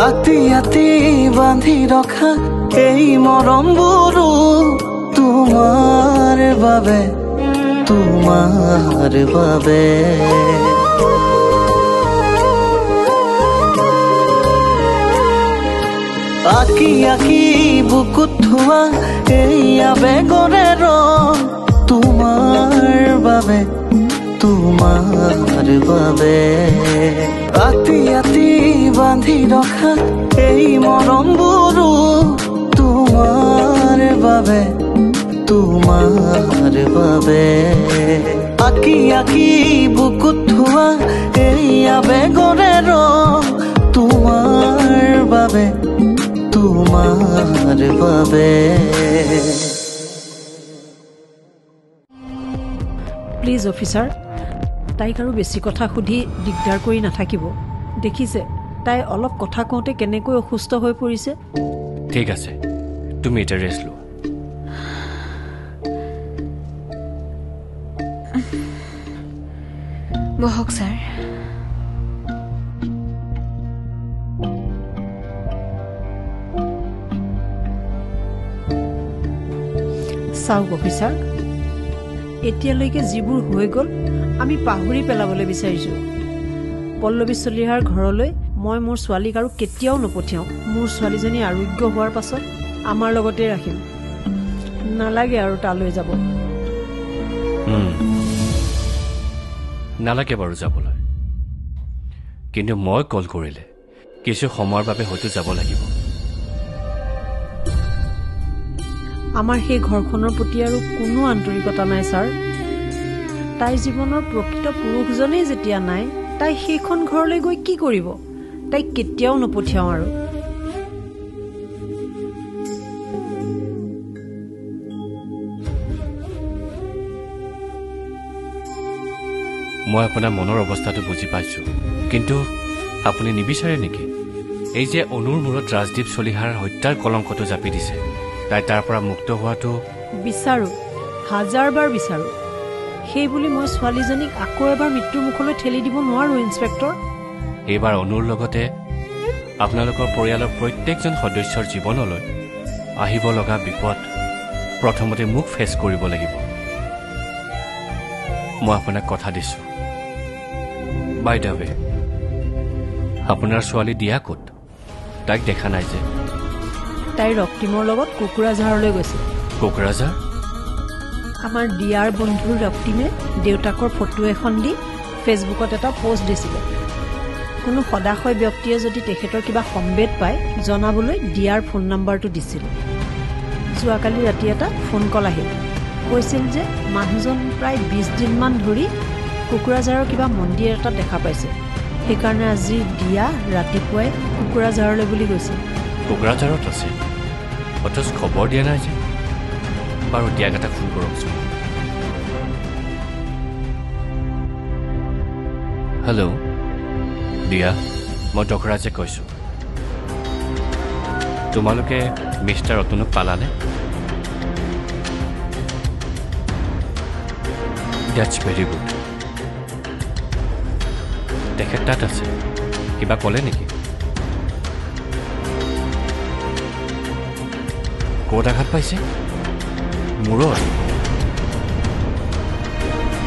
আতি আতি বান্ধি ৰখা এই মৰমবোৰো তোমাৰ বাবে তোমাৰ বাবে আকি আকি বুকুত থোৱা এই আবেগৰে ৰং তোমাৰ বাবে তোমাৰ বাবে আতি আতি বান্ধি ৰখা এই মৰমবোৰো তোমাৰ বাবে তোমাৰ বাবে আকি আকি বুকুত থোৱা এই আবেগৰে ৰং তোমাৰ বাবে তোমাৰ বাবে প্লিজ অফিচাৰ তাইক আৰু বেছি কথা সুধি দিগদাৰ কৰি নাথাকিব দেখিছে তাই অলপ কথা কওঁতে কেনেকৈ অসুস্থ হৈ পৰিছে ঠিক আছে তুমি এটা ৰেষ্ট লোৱা বহক ছাৰ চাওক অফিচাৰ এতিয়ালৈকে যিবোৰ হৈ গ'ল আমি পাহৰি পেলাবলৈ বিচাৰিছোঁ পল্লৱী চলিহাৰ ঘৰলৈ মই মোৰ ছোৱালীক আৰু কেতিয়াও নপঠিয়াওঁ মোৰ ছোৱালীজনী আৰোগ্য হোৱাৰ পাছত আমাৰ লগতে ৰাখিম নালাগে আৰু তালৈ যাব নালাগে বাৰু যাবলৈ কিন্তু মই কল কৰিলে কিছু সময়ৰ বাবে হয়তো যাব লাগিব আমাৰ সেই ঘৰখনৰ প্ৰতি আৰু কোনো আন্তৰিকতা নাই ছাৰ তাইৰ জীৱনৰ প্ৰকৃত পুৰুষজনেই যেতিয়া নাই তাই সেইখন ঘৰলৈ গৈ কি কৰিব তাইক কেতিয়াও নপঠিয়াওঁ আৰু মই আপোনাৰ মনৰ অৱস্থাটো বুজি পাইছোঁ কিন্তু আপুনি নিবিচাৰে নেকি এই যে অনুৰ মূৰত ৰাজদীপ চলিহাৰ হত্যাৰ কলংকটো জাপি দিছে তাই তাৰ পৰা মুক্ত হোৱাটো বিচাৰোঁ হাজাৰবাৰ বিচাৰোঁ সেই বুলি মই ছোৱালীজনীক আকৌ এবাৰ মৃত্যুৰ মুখলৈ ঠেলি দিব নোৱাৰোঁ ইন্সপেক্টৰ এইবাৰ অনুৰ লগতে আপোনালোকৰ পৰিয়ালৰ প্ৰত্যেকজন সদস্যৰ জীৱনলৈ আহিব লগা বিপদ প্ৰথমতে মোক ফেচ কৰিব লাগিব মই আপোনাক কথা দিছোঁ বাই দ্য ৱে আপোনাৰ ছোৱালী দিয়া ক'ত তাইক দেখা নাই যে তাই ৰক্তিমৰ লগত কোকৰাঝাৰলৈ গৈছে কোকৰাঝাৰ আমাৰ দিয়াৰ বন্ধু ৰক্তিমে দেউতাকৰ ফটো এখন দি ফেচবুকত এটা পোষ্ট দিছিলে কোনো সদাশয় ব্যক্তিয়ে যদি তেখেতৰ কিবা সম্বেদ পায় জনাবলৈ দিয়াৰ ফোন নম্বৰটো দিছিল যোৱাকালি ৰাতি এটা ফোন কল আহিল কৈছিল যে মানুহজন প্ৰায় 20 দিনমান ধৰি কোকৰাঝাৰৰ কিবা মন্দিৰ এটা দেখা পাইছে সেইকাৰণে আজি দিয়া ৰাতিপুৱাই কোকৰাঝাৰলৈ বুলি গৈছিল কোকৰাঝাৰত আছে অথচ খবৰ দিয়া নাই যে বাৰু দিয়াক এটা ফোন কৰকচোন হেল্ল' দিয়া মই ডকৰাজে কৈছোঁ তোমালোকে মিষ্টাৰ অতুনক পালানে দ্যাটছ ভেৰি গুড তেখেত তাত আছে কিবা ক'লে নেকি ক'ত আঘাত পাইছে মূৰত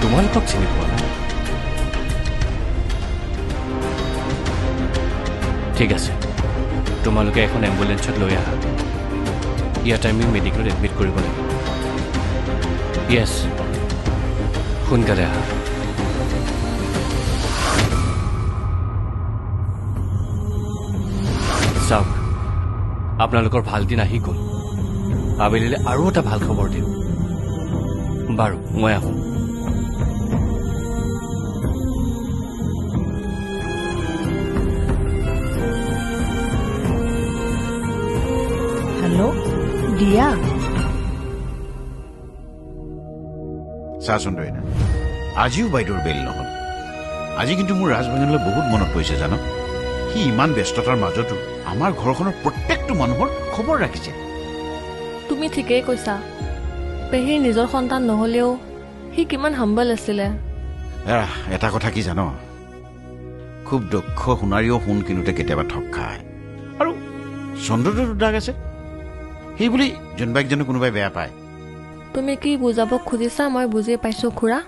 তোমালোকক চিনি পোৱা নাই ঠিক আছে তোমালোকে এখন এম্বুলেন্সত লৈ আহা ইয়াত আমি মেডিকেলত এডমিট কৰিব লাগিব য়েছ সোনকালে আহা চাওক আপোনালোকৰ ভাল দিন আহি গ'ল আবেলিলৈ আৰু এটা ভাল খবৰ দিম বাৰু মই আহোঁ হেল্ল' দিয়া চাচোন তই না আজিও বাইদেউৰ বেল নহল আজি কিন্তু মোৰ ৰাজভাঙিলৈ বহুত মনত পৰিছে জানো সি ইমান ব্যস্ততাৰ মাজতো আমাৰ ঘৰখনৰ প্ৰত্যেকটো মানুহৰ খবৰ ৰাখিছে তুমি ঠিকেই কৈছা পেহীৰ নিজৰ সন্তান নহলেও সি কিমান হাম্বল আছিলে এটা কথা কি জানো খুব দক্ষ সোণাৰীও সোণ কিনোতে কেতিয়াবা ঠগ খায় আৰু চন্দ্ৰটোতো দাগ আছে সেই বুলি জোনবাইক জানো কোনোবাই বেয়া পায় তুমি কি বুজাব খুজিছা মই বুজি পাইছো খুৰা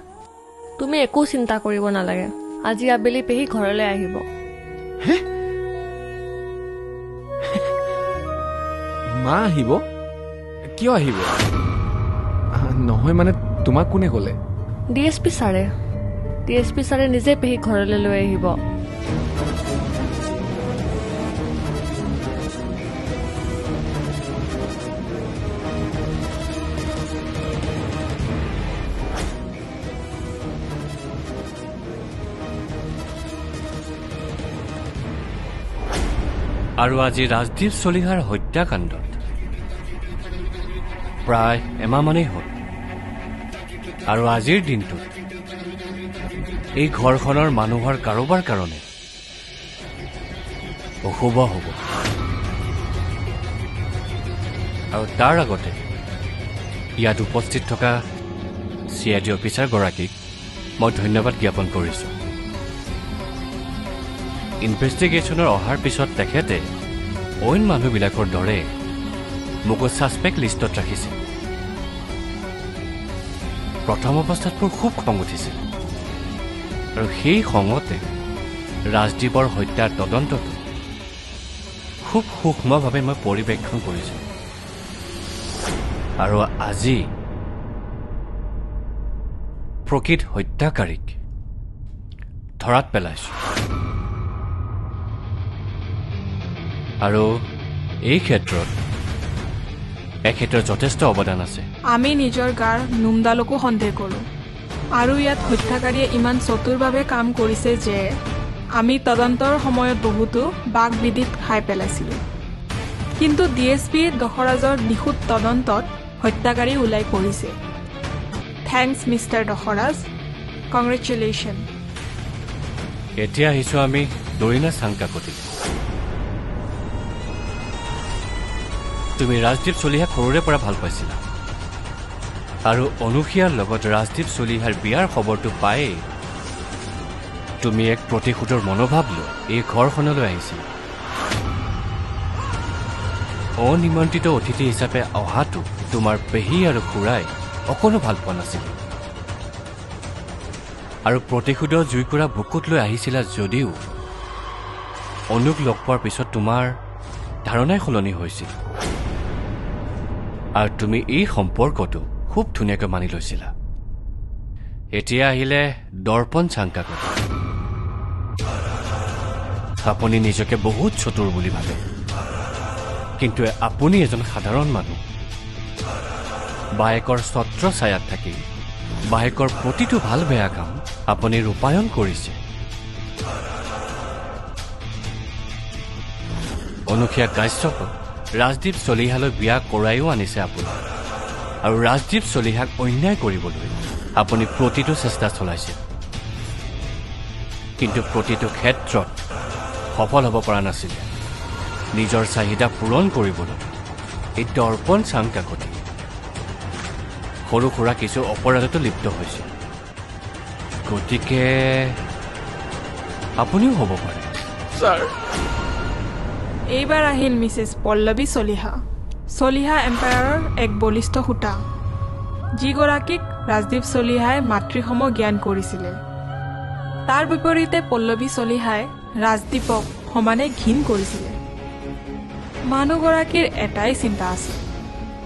তুমি একো চিন্তা কৰিব নালাগে আজি আবেলি পেহী ঘৰলৈ আহিব মা আহিব কিয় আহিব নহয় মানে তোমাক কোনে ক'লে ডিএছপি ছাৰে নিজে পেহী ঘৰলৈ লৈ আহিব আৰু আজি ৰাজদীপ চলিহাৰ হত্যাকাণ্ডত প্ৰায় এমাহমানেই হ'ল আৰু আজিৰ দিনটোত এই ঘৰখনৰ মানুহৰ কাৰোবাৰ কাৰণে অশুভ হ'ব আৰু তাৰ আগতে ইয়াত উপস্থিত থকা CID অফিচাৰগৰাকীক মই ধন্যবাদ জ্ঞাপন কৰিছোঁ ইনভেষ্টিগেশ্যনৰ অহাৰ পিছত তেখেতে অইন মানুহবিলাকৰ দৰে মোকো ছাছপেক্ট লিষ্টত ৰাখিছে প্ৰথম অৱস্থাত মোৰ খুব খং উঠিছিল আৰু সেই খঙতে ৰাজদীপৰ হত্যাৰ তদন্তটো খুব সূক্ষ্মভাৱে মই পৰিৱেক্ষণ কৰিছোঁ আৰু আজি প্ৰকৃত হত্যাকাৰীক ধৰাত পেলাইছোঁ আৰু এই ক্ষেত্ৰত এখেতৰ যথেষ্ট অৱদান আছে আমি নিজৰ গাৰ নুমডালকো সন্দেহ কৰোঁ আৰু ইয়াত হত্যাকাৰীয়ে ইমান চতুৰভাৱে কাম কৰিছে যে আমি তদন্তৰ সময়ত বহুতো বাক বিদিত খাই পেলাইছিলোঁ কিন্তু DSP দশৰাজৰ নিখুঁত তদন্তত হত্যাকাৰী ওলাই পৰিছে থেংকছ মিষ্টাৰ দশৰাজ কংগ্ৰেচুলেশ্যন এতিয়া আহিছোঁ আমি দৰিনা চাংকাকতি তুমি ৰাজদীপ চলিহাক সৰুৰে পৰা ভাল পাইছিলা আৰু অনুসিয়াৰ লগত ৰাজদীপ চলিহাৰ বিয়াৰ খবৰটো পায়েই তুমি এক প্ৰতিশোধৰ মনোভাৱ লৈ এই ঘৰখনলৈ আহিছিলা অনিমন্ত্ৰিত অতিথি হিচাপে অহাটো তোমাৰ পেহী আৰু খুৰাই অকণো ভাল পোৱা নাছিল আৰু প্ৰতিশোধৰ জুইকুৰা বুকুত লৈ আহিছিলা যদিও অনুক লগ পোৱাৰ পিছত তোমাৰ ধাৰণাই সলনি হৈছিল আৰু তুমি এই সম্পৰ্কটো খুব ধুনীয়াকৈ মানি লৈছিলা এতিয়া আহিলে দৰ্পণ চাংকাকতি আপুনি নিজকে বহুত চতুৰ বুলি ভাবে কিন্তু আপুনি এজন সাধাৰণ মানুহ বায়েকৰ ছত্ৰ ছায়াত থাকি বায়েকৰ প্ৰতিটো ভাল বেয়া কাম আপুনি ৰূপায়ণ কৰিছে অনুসিয়া কাশ্যপ ৰাজদীপ চলিহালৈ বিয়া কৰাইও আনিছে আপুনি আৰু ৰাজদীপ চলিহাক অন্যায় কৰিবলৈ আপুনি প্ৰতিটো চেষ্টা চলাইছে কিন্তু প্ৰতিটো ক্ষেত্ৰত সফল হ'ব পৰা নাছিল নিজৰ চাহিদা পূৰণ কৰিবলৈ এই দৰ্পণ চাংকাকতি সৰু সুৰা কিছু অপৰাধতো লিপ্ত হৈছে গতিকে আপুনিও হ'ব পাৰে ছাৰ এইবাৰ আহিল মিছেছ পল্লৱী চলিহা এম্পায়াৰৰ এক বলিষ্ঠ সূতা যিগৰাকীক ৰাজদীপ চলিহাই মাতৃসম জ্ঞান কৰিছিলে তাৰ বিপৰীতে পল্লৱী চলিহাই ৰাজদীপক সমানে ঘিণ কৰিছিলে মানুহগৰাকীৰ এটাই চিন্তা আছিল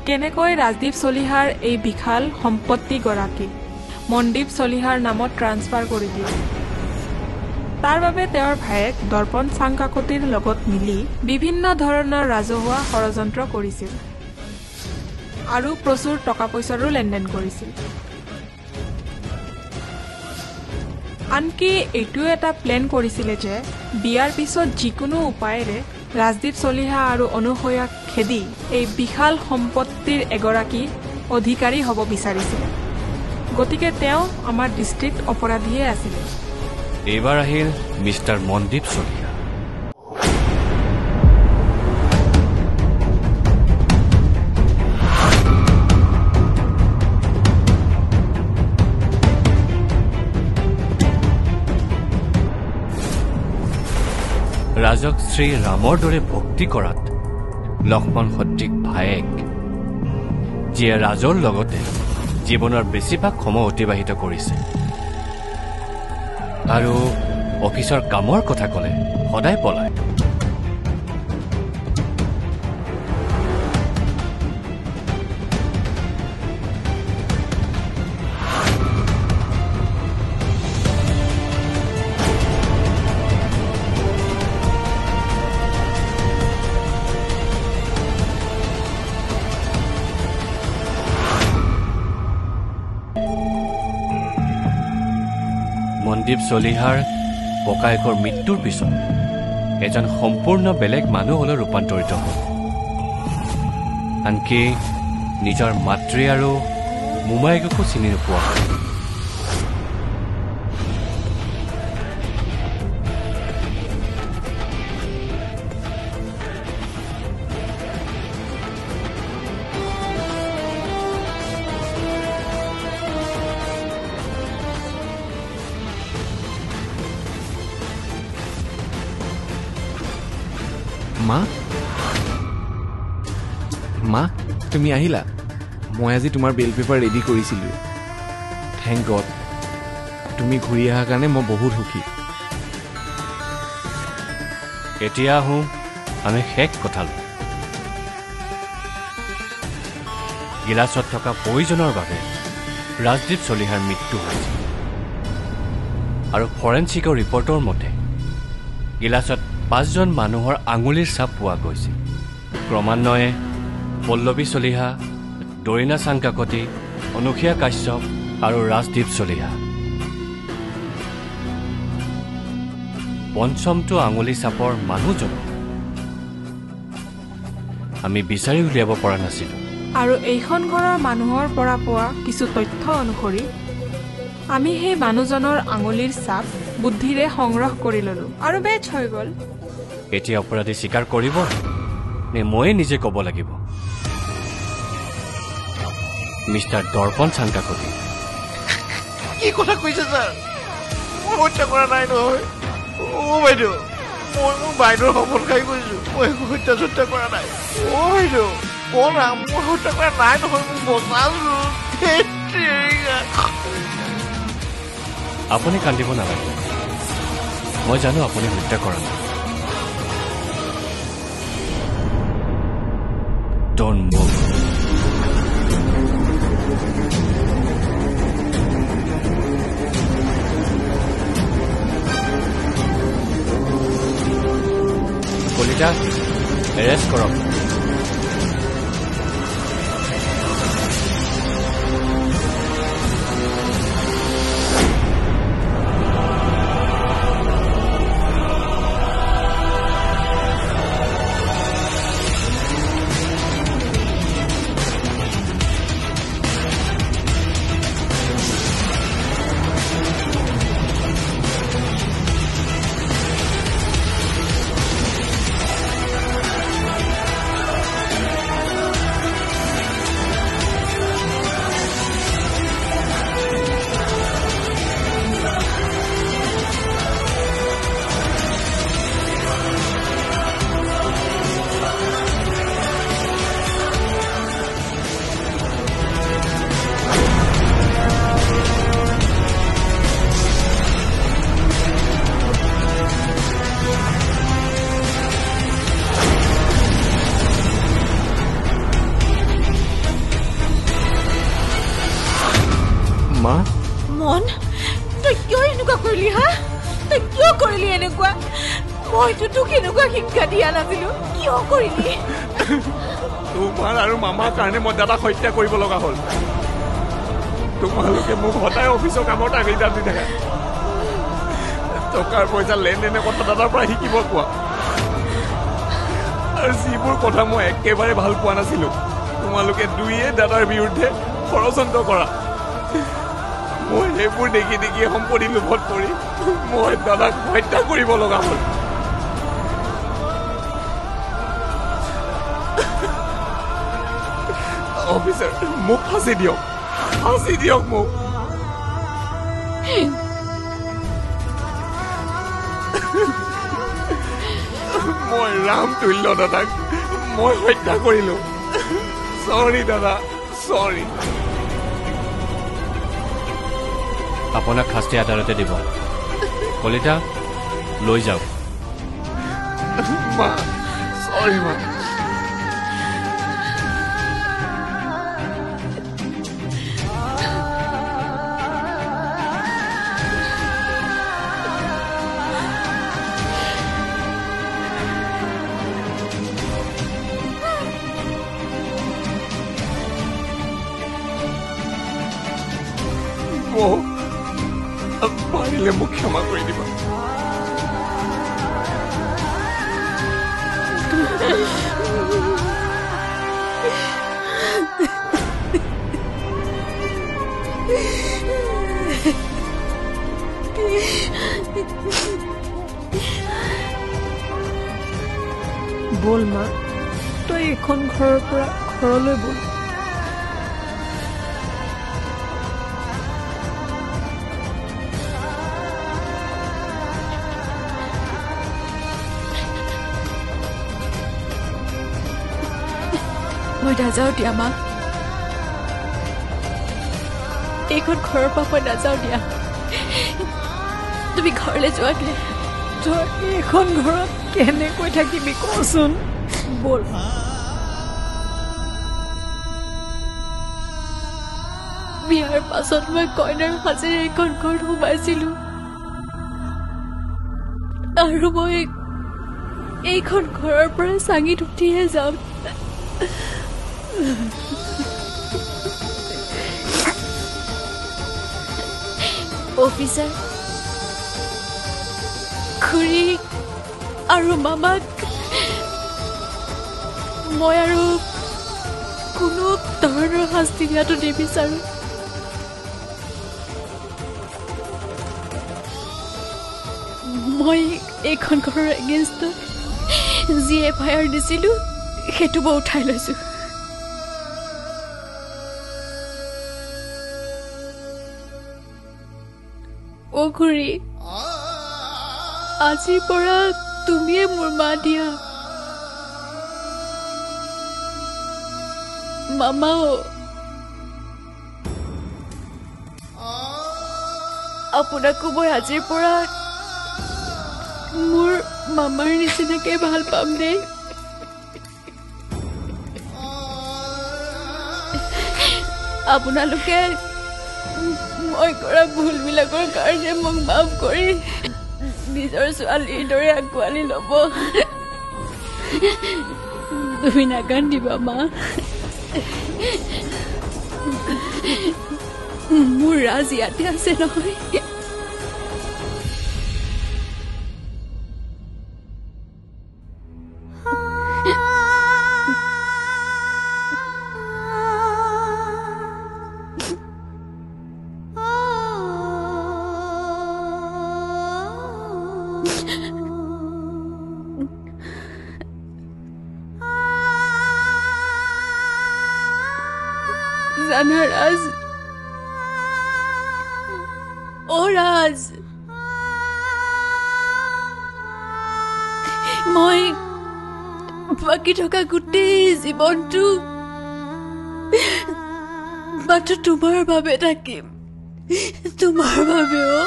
কেনেকৈ ৰাজদীপ চলিহাৰ এই বিশাল সম্পত্তিগৰাকীক মনদীপ চলিহাৰ নামত ট্ৰান্সফাৰ কৰি দিয়ে তাৰ বাবে তেওঁৰ ভায়েক দৰ্পণ চাংকাকতিৰ লগত মিলি বিভিন্ন ধৰণৰ ৰাজহুৱা ষড়যন্ত্ৰ কৰিছিল আৰু প্ৰচুৰ টকা পইচাৰো লেনদেন কৰিছিল আনকি এইটো এটা প্লেন কৰিছিলে যে বিয়াৰ পিছত যিকোনো উপায়েৰে ৰাজদীপ চলিহা আৰু অনুসয়াক খেদি এই বিশাল সম্পত্তিৰ এগৰাকী অধিকাৰী হ'ব বিচাৰিছিল গতিকে তেওঁ আমাৰ ডিষ্ট্ৰিক্ট অপৰাধীয়ে আছিলে। এইবাৰ আহিল মিষ্টাৰ মনদীপ চলিহা। ৰাজক শ্ৰী ৰামৰ দৰে ভক্তি কৰাত লক্ষ্মণ সদৃশ ভায়েক, যিয়ে ৰাজৰ লগতে জীৱনৰ বেছিভাগ সময় অতিবাহিত কৰিছে আৰু অফিচৰ কামৰ কথা ক'লে সদায় পলায়। মনদীপ চলিহাৰ ককায়েকৰ মৃত্যুৰ পিছত এজন সম্পূৰ্ণ বেলেগ মানুহলৈ ৰূপান্তৰিত হ'ল। আনকি নিজৰ মাতৃ আৰু মোমায়েককো চিনি নোপোৱা হ'ল। মা তুমি আহিলা? মই আজি তোমাৰ বেল পেপাৰ ৰেডি কৰিছিলোঁ। থেংক গড, তুমি ঘূৰি অহাৰ কাৰণে মই বহুত সুখী। এতিয়া আহোঁ আমি শেষ কথালৈ। গিলাচত থকা পয়জনৰ বাবে ৰাজদীপ চলিহাৰ মৃত্যু হৈছে আৰু ফৰেনচিকৰ ৰিপৰ্টৰ মতে গিলাচত 5জন মানুহৰ আঙুলিৰ ছাপ পোৱা গৈছে। ক্ৰমান্বয়ে পল্লৱী চলিহা, দৰিণা চাংকাকতি, অনুসূয়া কাশ্যপ আৰু ৰাজদীপ চলিহা। পঞ্চমটো আঙুলি ছাপৰ মানুহজনক আমি বিচাৰি উলিয়াব পৰা নাছিলোঁ। আৰু এইখন ঘৰৰ মানুহৰ পৰা পোৱা কিছু তথ্য অনুসৰি আমি সেই মানুহজনৰ আঙুলিৰ ছাপ বুদ্ধিৰে সংগ্ৰহ কৰি ল'লো আৰু বেচ হৈ গ'ল। এতিয়া অপৰাধী স্বীকাৰ কৰিব নে ময়ে নিজে ক'ব লাগিব? মিষ্টাৰ দৰ্পণ চাংকাকতি। কি কথা কৈছে ছাৰ? মই হত্যা কৰা নাই নহয়। বাইদেউ, মই মোৰ বাইদেউৰ সফল খাই গৈছো। মই একো হত্যা কৰা নাই। বাইদেউ ক'লা, মই হত্যা কৰা নাই নহয়। মোক বচালো। আপুনি কান্দিব নালাগে। মই জানো আপুনি হত্যা কৰা নাই। Don't move. কলিতা, এৰেষ্ট কৰক। মা, মন, তই কিয় এনেকুৱা কৰিলি? হা, তই কিয় কৰিলি এনেকুৱা? মইতো তোক এনেকুৱা শিক্ষা দিয়া নাছিলো। কিয় কৰিলি? তোমাৰ আৰু মামাৰ কাৰণে মই দাদাক হত্যা কৰিব লগা হ'ল। তোমালোকে মোক সদায় অফিচৰ কামৰ তাগিদা দি থাকা। টকাৰ পইচা লেনদেনৰ কথা দাদাৰ পৰা শিকিব কোৱা। আৰু যিবোৰ কথা মই একেবাৰে ভাল পোৱা নাছিলো, তোমালোকে দুয়ে দাদাৰ বিৰুদ্ধে ষড়যন্ত্ৰ কৰা। মই সেইবোৰ দেখি দেখি সম্পত্তি লোভত পৰি মই দাদাক হত্যা কৰিব লগা হ'ল। অফিচাৰ, মোক ফাঁচি দিয়ক মোক। মই ৰাম তুল্য দাদাক মই হত্যা কৰিলো। চৰি দাদা, চৰি। আপোনাক শাস্তি আদালতে দিব। কলিতা, লৈ যাওক। মা, চৰি মা। পাৰিলে মোক ক্ষমা কৰি দিবা। বল মা, তই এইখন ঘৰৰ পৰা ঘৰলৈ বল। মই নাযাওঁ দিয়া মা, এইখন ঘৰৰ পৰা মই নাযাওঁ দিয়া। তুমি ঘৰলৈ যোৱাগে। তই এইখন ঘৰত কেনেকৈ থাকিবি কচোন? বল। বিয়াৰ পাছত মই কইনাৰ সাজেৰে এইখন ঘৰত সোমাইছিলো, আৰু মই এইখন ঘৰৰ পৰা চাঙিত উঠিহে যাম। অফিচাৰ, খুৰী আৰু মামাক মই আৰু কোনো ধৰণৰ শাস্তি দিয়াটো নিবিচাৰো। মই এইখন ঘৰৰ এগেইনষ্টত যি FIR দিছিলো সেইটো মই উঠাই লৈছো। অ' খুৰী, আজিৰ পৰা তুমিয়ে মোৰ মা দিয়া। মামাও আপোনাকো মই আজিৰ পৰা মোৰ মামাৰ নিচিনাকে ভাল পাম দেই। আপোনালোকে মই কৰা ভুলবিলাকৰ কাৰণে মোক মাফ কৰি নিজৰ ছোৱালীৰ দৰে আঁকোৱালি ল'ব। তুমি নাকান্দিবা মা। মোৰ ৰাজ ইয়াতে আছে নহয়। জানা ৰাজ, অ' ৰাজ, মই বাকী থকা গোটেই জীৱনটো মাত্ৰ তোমাৰ বাবে থাকিম, তোমাৰ বাবেও।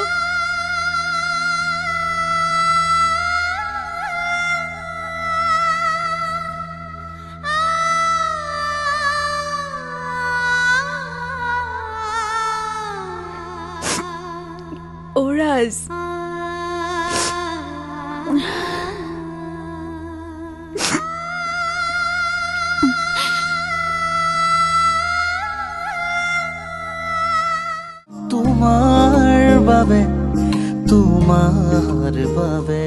Oras. তোমাৰ বাবে, তোমাৰ বাবে